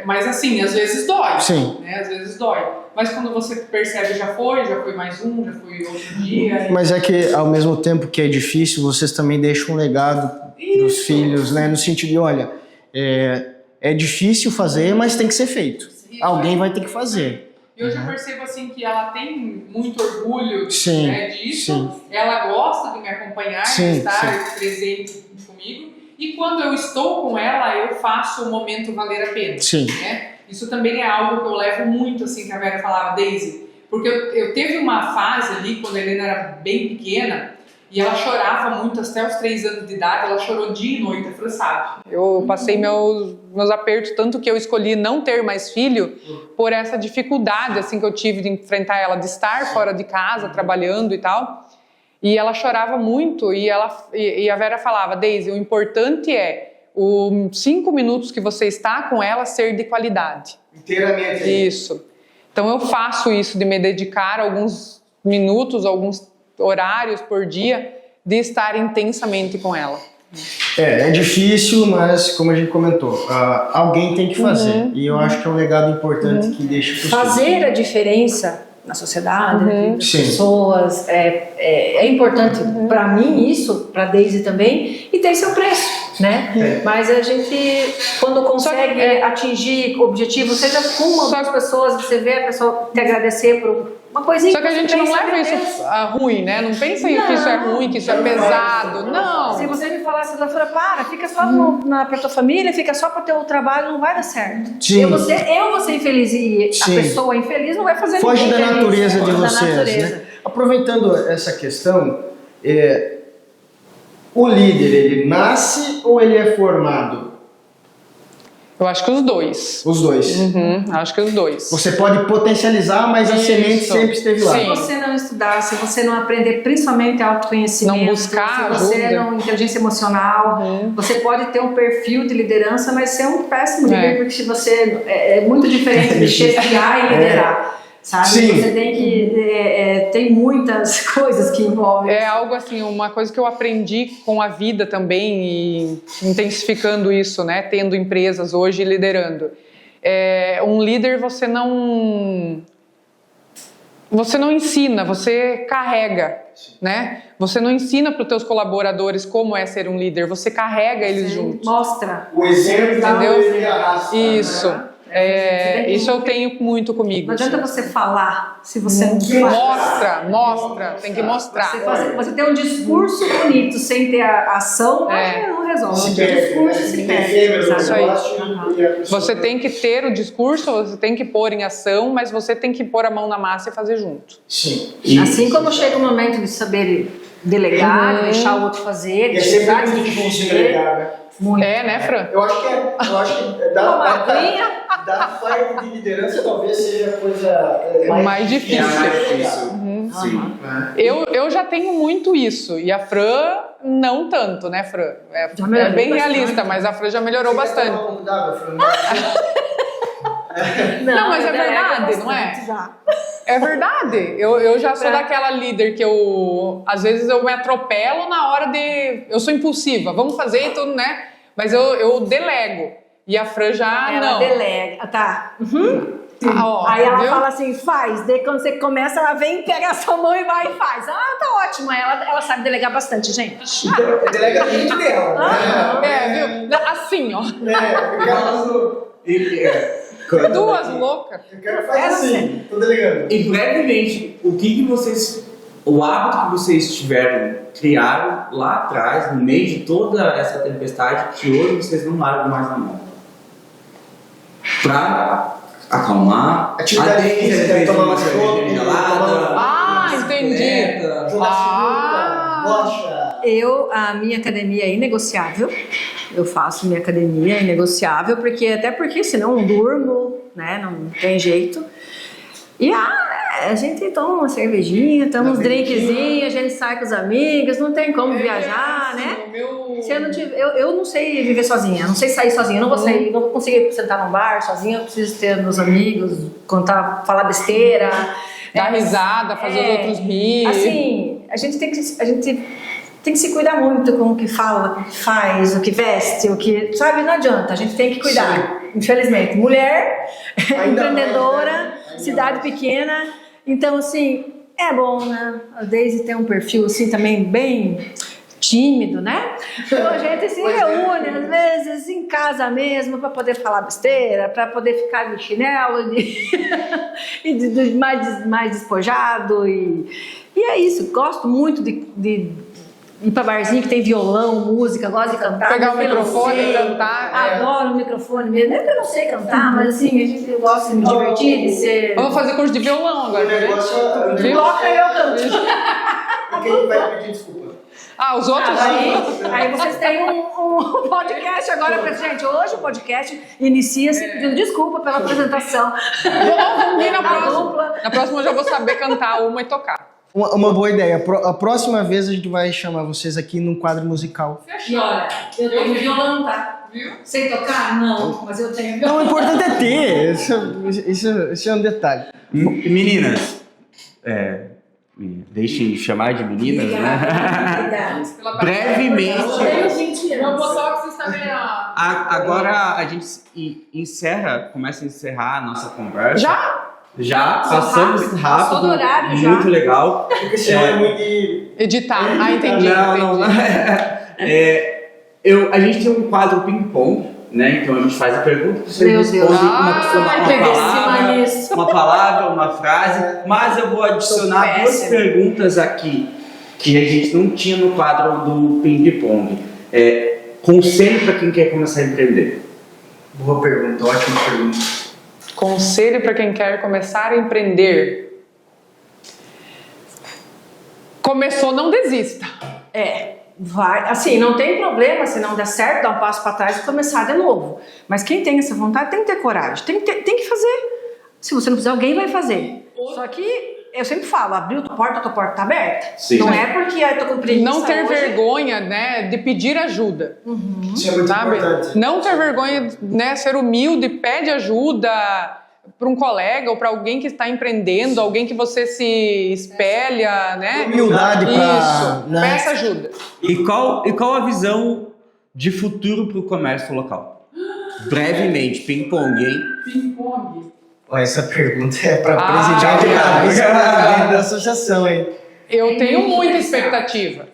mas assim, às vezes dói. Sim. Né? Às vezes dói. Mas quando você percebe, já foi mais um, já foi outro dia. Mas é que ao mesmo tempo que é difícil, vocês também deixam um legado para os filhos, né? No sentido de, olha, é difícil fazer, mas tem que ser feito. Alguém vai ter que fazer. E hoje eu percebo assim que ela tem muito orgulho, sim, né, disso. Sim. Ela gosta de me acompanhar, de estar presente comigo. E quando eu estou com ela, eu faço o momento valer a pena. Sim. Né? Isso também é algo que eu levo muito, assim, que a Vera falava, Daisy. Porque eu teve uma fase ali, quando a Helena era bem pequena, e ela chorava muito, até os 3 anos de idade, ela chorou dia e noite, a Fran sabe. Eu passei meus apertos, tanto que eu escolhi não ter mais filho, por essa dificuldade, assim, que eu tive de enfrentar ela, de estar fora de casa, trabalhando e tal. E ela chorava muito, e a Vera falava, Daisy, o importante é os 5 minutos que você está com ela ser de qualidade. Inteiramente. Isso. Então eu faço isso, de me dedicar alguns minutos, alguns horários por dia, de estar intensamente com ela. É difícil, mas como a gente comentou, alguém tem que fazer. E eu acho que é um legado importante que deixa para os fazer a diferença na sociedade, das pessoas, é importante para mim isso, para Daisy também, e tem seu preço, né? Mas a gente, quando consegue atingir objetivos, seja com uma das pessoas, você vê a pessoa te agradecer por uma coisinha. Só que a gente não leva isso ruim, né? Não pensa que isso é ruim, que isso é pesado. Não. Se você me falasse da Flora, fica só pra tua família, fica só pro teu trabalho, não vai dar certo. Eu vou ser infeliz e a pessoa infeliz não vai fazer nada. Foge da natureza de vocês, né? Aproveitando essa questão, o líder, ele nasce ou ele é formado? Eu acho que os dois. Os dois. Acho que os dois. Você pode potencializar, mas a semente sempre esteve lá. Se você não estudar, se você não aprender principalmente autoconhecimento, não buscar se você não inteligência emocional, você pode ter um perfil de liderança, mas ser um péssimo líder, porque se você é muito diferente de chefiar e liderar. Sabe? Sim. Você tem que tem muitas coisas que envolvem. É algo assim, uma coisa que eu aprendi com a vida também e intensificando isso, né? Tendo empresas hoje e liderando. Um líder você não ensina, você carrega, né? Você não ensina para os teus colaboradores como é ser um líder, você carrega eles juntos. Mostra. O exemplo, entendeu? Ele arrasta, isso. Né? Isso eu tenho muito comigo. Não adianta você falar se você não mostra, tem que mostrar. Você tem um discurso bonito sem ter a ação, não resolve. Se perde, isso aí. Você tem que ter o discurso, você tem que pôr em ação, mas você tem que pôr a mão na massa e fazer junto. Sim. Assim como chega o momento de saber delegar, deixar o outro fazer, é sempre muito difícil delegar, né? Muito. Né, Fran? Eu acho que da parte de liderança talvez seja a coisa mais difícil. Sim. Eu já tenho muito isso, e a Fran não tanto, né, Fran? É bem realista, mas a Fran já melhorou bastante. Não, mas é verdade, não é? É verdade. Eu já sou daquela líder que às vezes eu me atropelo na hora de... Eu sou impulsiva, vamos fazer e tudo, né? Mas eu delego. E a Fran já ela não. Delega, tá. Aí ela fala assim, faz. Daí quando você começa, ela vem, pega a sua mão e vai e faz. Tá ótimo. Ela sabe delegar bastante, gente. Delega muito dela. Viu? Assim, ó. Duas loucas. Eu quero fazer assim, tô delegando. E brevemente, o hábito que vocês criaram lá atrás, no meio de toda essa tempestade, que hoje vocês não largam mais na mão. Pra acalmar. Atividade física, tomar uma cerveja gelada. Entendi. A minha academia é inegociável. Eu faço minha academia, é inegociável, até porque senão eu durmo, né? Não tem jeito. E A gente toma uma cervejinha, toma uns drinkzinhos, a gente sai com os amigos, não tem como viajar, né? Se eu não sei viver sozinha, não sei sair sozinha, eu não vou sair, não vou conseguir sentar num bar sozinha, eu preciso ter meus amigos, contar, falar besteira. Dar risada, fazer os outros rir. Assim, a gente tem que se cuidar muito com o que fala, o que faz, o que veste, o que... Sabe, não adianta, a gente tem que cuidar. Sim. Infelizmente. Mulher, empreendedora, mais, né? Cidade pequena. Então, assim, é bom, né? A Daisy tem um perfil, assim, também bem tímido, né? Então a gente se reúne, às vezes, em casa mesmo, para poder falar besteira, para poder ficar de chinelo e mais despojado. E é isso, gosto muito de ir para barzinho que tem violão, música, gosto de cantar. Pegar o microfone e cantar. Adoro o microfone mesmo. Não é que eu não sei cantar, mas assim, a gente gosta de me divertir, de ser... Vamos fazer curso de violão agora. Coloca eu canto. Quem vai pedir desculpa? Os outros... Aí vocês têm um podcast agora pra gente. Hoje o podcast inicia-se pedindo desculpa pela apresentação. Vamos vir na próxima. Na próxima eu já vou saber cantar uma e tocar. Uma boa ideia. A próxima vez a gente vai chamar vocês aqui num quadro musical. E olha, eu tenho violão, tá? Viu? Sei tocar? Não, mas eu tenho violão. Não, o importante é ter. Isso é um detalhe. Meninas, deixem chamar de meninas, né? Brevemente. Meu botox está melhor. Agora a gente começa a encerrar a nossa conversa. Já passamos rápido. Passou do horário, muito legal. Porque senão é muito de... Editar. Entendi. Não. A gente tem um quadro ping-pong, né? Então a gente faz a pergunta, você responde uma palavra, uma frase, mas eu vou adicionar duas perguntas aqui que a gente não tinha no quadro do ping-pong. Conselho para quem quer começar a empreender. Boa pergunta, ótima pergunta. Conselho para quem quer começar a empreender. Começou, não desista. Vai, assim, não tem problema se não der certo, dar um passo para trás e começar de novo. Mas quem tem essa vontade tem que ter coragem, tem que fazer. Se você não fizer, alguém vai fazer. Só que eu sempre falo, abriu a tua porta tá aberta. Sim. Não é porque eu tô com preguiça. Não ter vergonha, né, de pedir ajuda. Isso é muito importante. Não ter vergonha, né, ser humilde, pede ajuda para um colega ou para alguém que está empreendendo, alguém que você se espelha, né? Humildade para... Isso, peça ajuda. E qual a visão de futuro para o comércio local? Brevemente, ping-pong, hein? Ping-pong. Essa pergunta é para presidente da associação, hein? Eu tenho muita expectativa.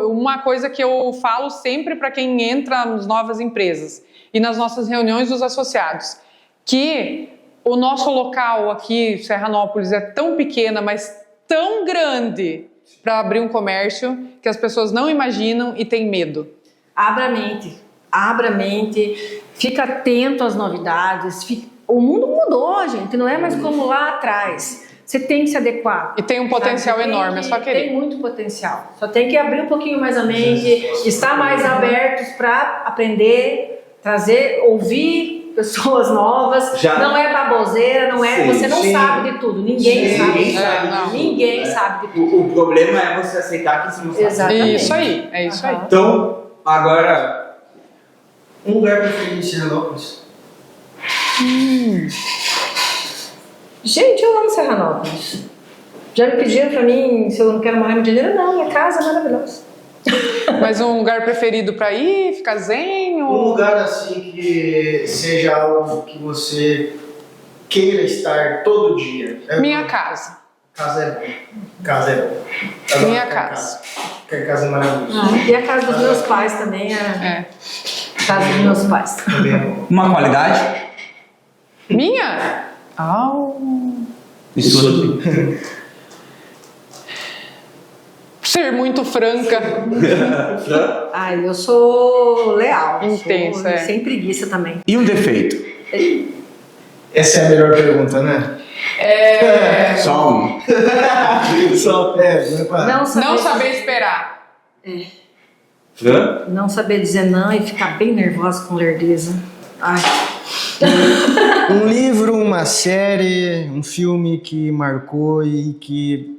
Uma coisa que eu falo sempre para quem entra nas novas empresas e nas nossas reuniões dos associados, que o nosso local aqui, Serranópolis, é tão pequena, mas tão grande para abrir um comércio que as pessoas não imaginam e têm medo. Abra a mente, fica atento às novidades. O mundo mudou, gente, não é mais como lá atrás. Você tem que se adequar. E tem um potencial enorme, é só querer. Tem muito potencial. Só tem que abrir um pouquinho mais a mente, estar mais abertos para aprender, ouvir pessoas novas. Não é baboseira, não é. Você não sabe de tudo. Ninguém sabe. Ninguém sabe de tudo. O problema é você aceitar que você não sabe. Exatamente. Isso aí, é isso aí. Então, agora, um lugar preferido em Serranópolis? Gente, eu amo Serranópolis. Já me pediram pra mim se eu não quero morar no Rio de Janeiro. Não, minha casa é maravilhosa. Mas um lugar preferido pra ir, ficar zen? Um lugar assim que seja algo que você queira estar todo dia. Minha casa. Casa é bom. Casa é bom. Minha casa. Porque a casa é maravilhosa. E a casa dos meus pais também é. Casa dos meus pais. Também é bom. uma qualidade? Minha? Isso. Ser muito franca. Ai, eu sou leal. Intensa, sem preguiça também. E um defeito? Essa é a melhor pergunta, né? Só um. Não saber esperar. Fran? Não saber dizer não e ficar bem nervosa com lerdeza. Ai. Um livro, uma série, um filme que marcou e que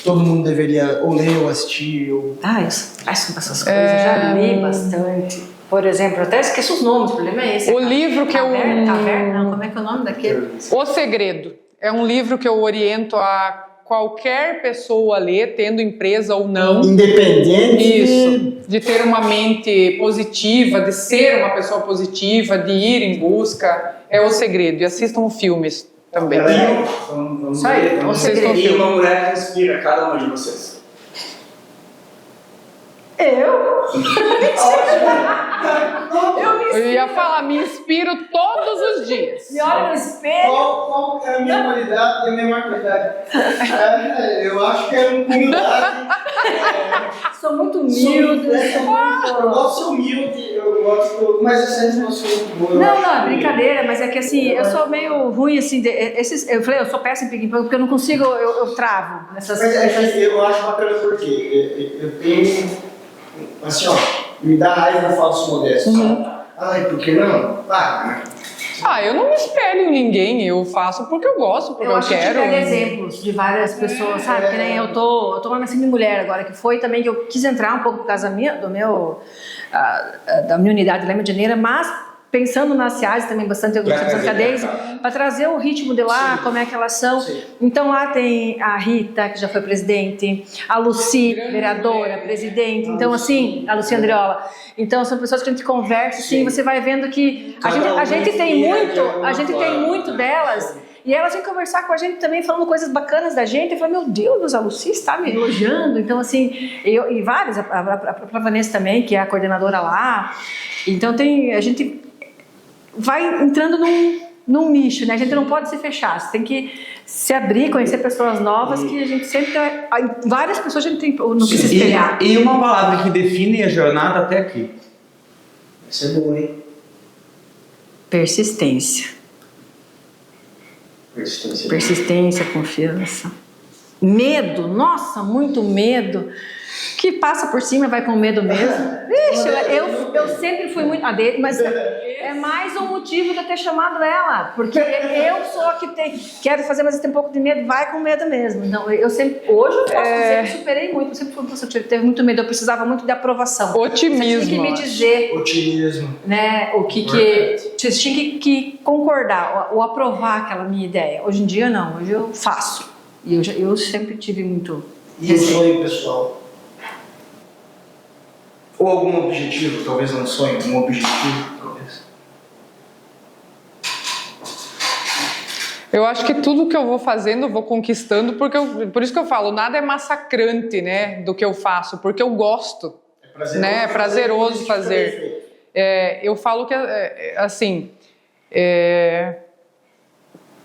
todo mundo deveria ou ler ou assistir. Ou... Eu faço essas coisas, já li bastante. Por exemplo, eu até esqueço os nomes, o problema é esse. O livro que Caverna, não, como é que é o nome daquele? O Segredo. É um livro que eu oriento a qualquer pessoa a ler, tendo empresa ou não. Independente. Isso, de ter uma mente positiva, de ser uma pessoa positiva, de ir em busca. É O Segredo. E assistam filmes também. Vamos Isso aí, ver. O Segredo. E uma mulher que inspira cada uma de vocês. Eu ia falar, me inspiro todos os dias. Me olha no espelho. Qual é a minha qualidade e a minha má qualidade? Eu acho que é humildade. Sou muito humilde. Eu gosto de ser humilde, mas eu sempre sou muito boa. Não, é brincadeira, mas é que assim, eu sou meio ruim assim, eu falei, eu sou péssimo em ping-pong porque eu não consigo, eu travo nessas Mas eu acho bacana porque eu tenho, assim ó, me dá raiva falso modesto. Ai, por que não? Eu não me espelho em ninguém, eu faço porque eu gosto, porque eu acho quero. que pega exemplos de várias pessoas, sabe? Que nem eu tô uma assim de mulher agora, que foi também que eu quis entrar um pouco por causa da minha unidade lá em Medianeira, mas pensando na CIAS também bastante, eu gosto da Daisy, para trazer o ritmo de lá, como é que elas são. Então lá tem a Rita, que já foi presidente, a Lucy, vereadora, presidente, então assim, a Lucy Andriola. Então são pessoas que a gente conversa, assim, você vai vendo que a gente tem muito delas. E elas vêm conversar com a gente também, falando coisas bacanas da gente. Eu falei, meu Deus, a Lucy está me elogiando. Então, assim, e várias, a própria Vanessa também, que é a coordenadora lá. Então, a gente vai entrando num nicho, né? A gente não pode se fechar, você tem que se abrir, conhecer pessoas novas, que a gente sempre tem, várias pessoas a gente tem no que se espelhar. E uma palavra que define a jornada até aqui. Isso é bom, hein? Persistência, confiança. Medo, nossa, muito medo. Que passa por cima vai com medo mesmo. Vixe, eu sempre fui muito... mas é mais um motivo de eu ter chamado ela. Porque eu sou a que quero fazer, mas tem um pouco de medo. Vai com medo mesmo. Então, eu sempre... Hoje eu posso dizer que superei muito. Eu sempre fui uma pessoa que teve muito medo. Eu precisava muito de aprovação. Otimismo. Você tinha que me dizer... Otimismo. Né, você tinha que concordar ou aprovar aquela minha ideia. Hoje em dia, não. Hoje eu faço. E eu sempre tive muito... E o sonho pessoal? Ou algum objetivo, talvez não sonho, um objetivo, talvez. Eu acho que tudo que eu vou fazendo, eu vou conquistando, por isso que eu falo, nada é massacrante, né, do que eu faço, porque eu gosto, é prazeroso fazer. Eu falo que, assim,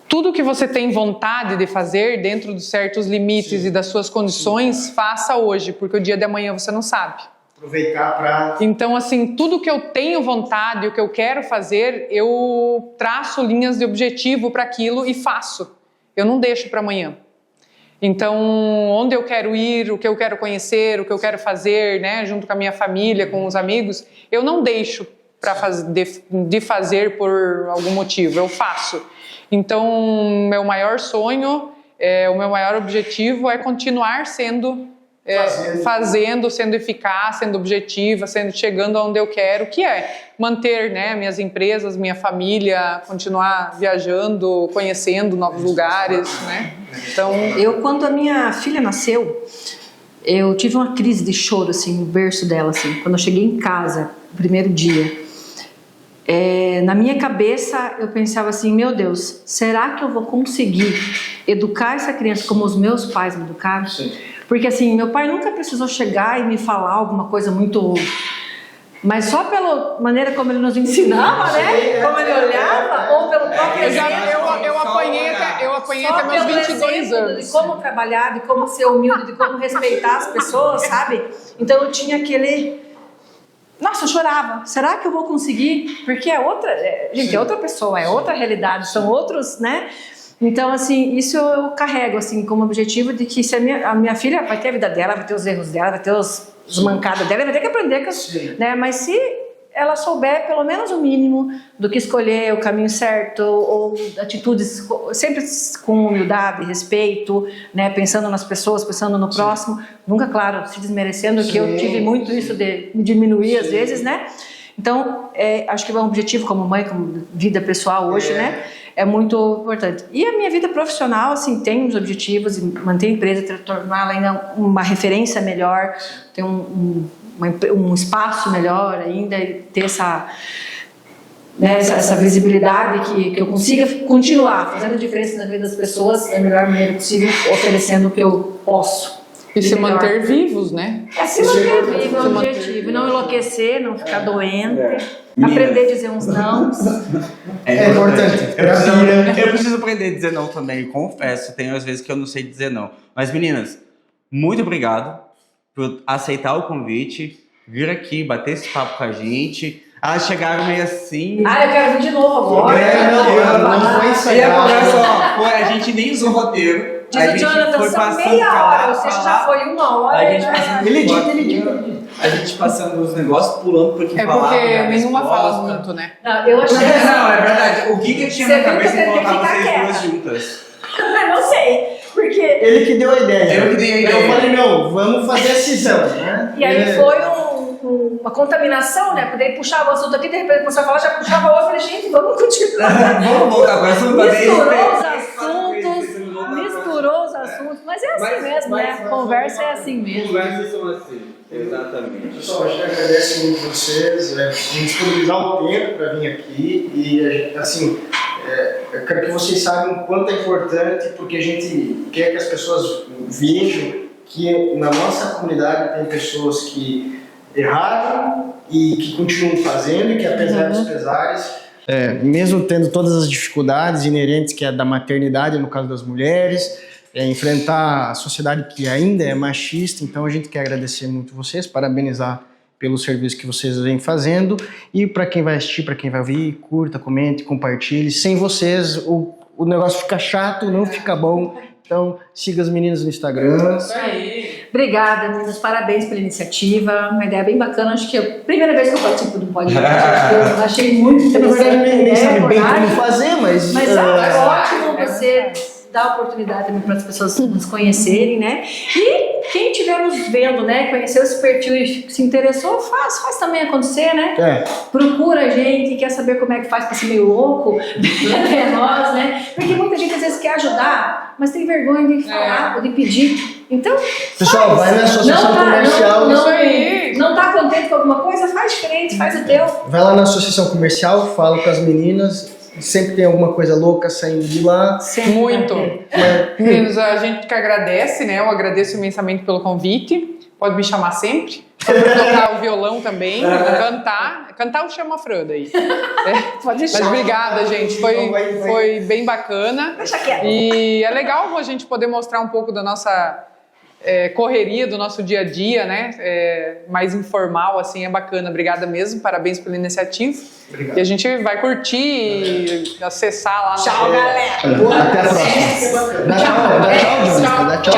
tudo que você tem vontade de fazer dentro de certos limites e das suas condições, faça hoje, porque o dia de amanhã você não sabe. Aproveitar para... Então, assim, tudo que eu tenho vontade, o que eu quero fazer, eu traço linhas de objetivo para aquilo e faço. Eu não deixo para amanhã. Então, onde eu quero ir, o que eu quero conhecer, o que eu quero fazer, né, junto com a minha família, com os amigos, eu não deixo de fazer por algum motivo, eu faço. Então, meu maior sonho, o meu maior objetivo é continuar sendo... sendo eficaz, sendo objetiva, chegando aonde eu quero, que é manter, né, minhas empresas, minha família, continuar viajando, conhecendo novos lugares, né? Então, quando a minha filha nasceu, eu tive uma crise de choro assim no berço dela, assim, quando eu cheguei em casa, no primeiro dia. Na minha cabeça eu pensava assim, meu Deus, será que eu vou conseguir educar essa criança como os meus pais me educaram? Sim. Porque assim, meu pai nunca precisou chegar e me falar alguma coisa muito... Mas só pela maneira como ele nos ensinava, né? Como ele olhava, ou pelo próprio exemplo. Eu apanhei até meus 22 anos. De como trabalhar, de como ser humilde, de como respeitar as pessoas, sabe? Então eu tinha aquele... Nossa, eu chorava. Será que eu vou conseguir? Porque é outra... Gente, é outra pessoa, é outra realidade, são outros, né? Então, assim, isso eu carrego, assim, como objetivo de que se a minha filha vai ter a vida dela, vai ter os erros dela, vai ter as mancadas dela, vai ter que aprender, né? Mas se ela souber pelo menos o mínimo do que escolher o caminho certo, ou atitudes sempre com humildade, respeito, né, pensando nas pessoas, pensando no próximo, nunca, claro, se desmerecendo, que eu tive muito isso de me diminuir às vezes, né? Então, acho que é um objetivo como mãe, como vida pessoal hoje, né? É muito importante. E a minha vida profissional, assim, tem os objetivos de manter a empresa, torná-la ainda uma referência melhor, ter um espaço melhor ainda, e ter essa visibilidade que eu consiga continuar fazendo diferença na vida das pessoas da melhor maneira possível, oferecendo o que eu posso. E se manter vivos, né? Se manter vivo é o objetivo. Não enlouquecer, não ficar doente. Aprender a dizer uns não. É importante. Eu preciso aprender a dizer não também, confesso. Tem às vezes que eu não sei dizer não. Mas meninas, muito obrigado por aceitar o convite, vir aqui, bater esse papo com a gente. Elas chegaram meio assim... eu quero vir de novo agora. Não foi isso aí. E a conversa, a gente nem usou roteiro. Diz o Jonathan, são meia hora, ou seja, já foi uma hora. Ele dita. A gente passando os negócios, pulando porque porque nenhuma fala muito, né? Não, eu achei... Não, é verdade. O que eu tinha na cabeça de colocar vocês quieta. duas juntas? Não sei, porque... Ele que deu a ideia. Eu que dei a ideia. Eu falei, não, vamos fazer a cisão, né? E aí foi uma contaminação, né? Porque daí puxava o assunto aqui, de repente começou a falar, já puxava o outro, falei, gente, vamos continuar. Vamos voltar para o assunto. Misturou os assuntos, mas é assim mesmo, né? Conversa é assim mesmo. Conversas são assim, exatamente. Pessoal, a gente agradece muito vocês, disponibilizar um tempo para vir aqui e, assim, eu quero que vocês saibam o quanto é importante, porque a gente quer que as pessoas vejam que na nossa comunidade tem pessoas que erraram e que continuam fazendo e que, apesar dos pesares, mesmo tendo todas as dificuldades inerentes que é da maternidade, no caso das mulheres, enfrentar a sociedade que ainda é machista. Então a gente quer agradecer muito vocês, parabenizar pelo serviço que vocês vêm fazendo, e para quem vai assistir, para quem vai ouvir, curta, comente, compartilhe. Sem vocês o negócio fica chato, não fica bom. Então siga as meninas no Instagram. Isso aí. Obrigada, meninas, parabéns pela iniciativa, uma ideia bem bacana. Acho que é a primeira vez que eu participo do podcast, eu achei muito interessante. Na verdade, nem sabe bem como fazer, mas é ótimo você dar a oportunidade também para as pessoas nos conhecerem, né? E quem estiver nos vendo, né, conheceu esse perfil e se interessou, faz também acontecer, né? Procura a gente, quer saber como é que faz para ser meio louco, é nós, né? Porque muita gente às vezes quer ajudar, mas tem vergonha de falar ou de pedir. Então, pessoal, vai na associação comercial. Não tá contente com alguma coisa? Faz diferente, faz o teu. Vai lá na associação comercial, fala com as meninas. Sempre tem alguma coisa louca saindo de lá. Muito. Meninos, a gente que agradece, né? Eu agradeço imensamente pelo convite. Pode me chamar sempre. Pode tocar o violão também, cantar. Cantar o Chama Fran aí. Pode deixar. Mas obrigada, gente. Foi bem bacana. Deixa quieto. E é legal a gente poder mostrar um pouco da nossa correria, do nosso dia a dia, né? Mais informal, assim, é bacana. Obrigada mesmo, parabéns pela iniciativa. Obrigado. E a gente vai curtir e acessar lá. Tchau, galera. Até a próxima. Dá tchau, Jonathan. Dá tchau.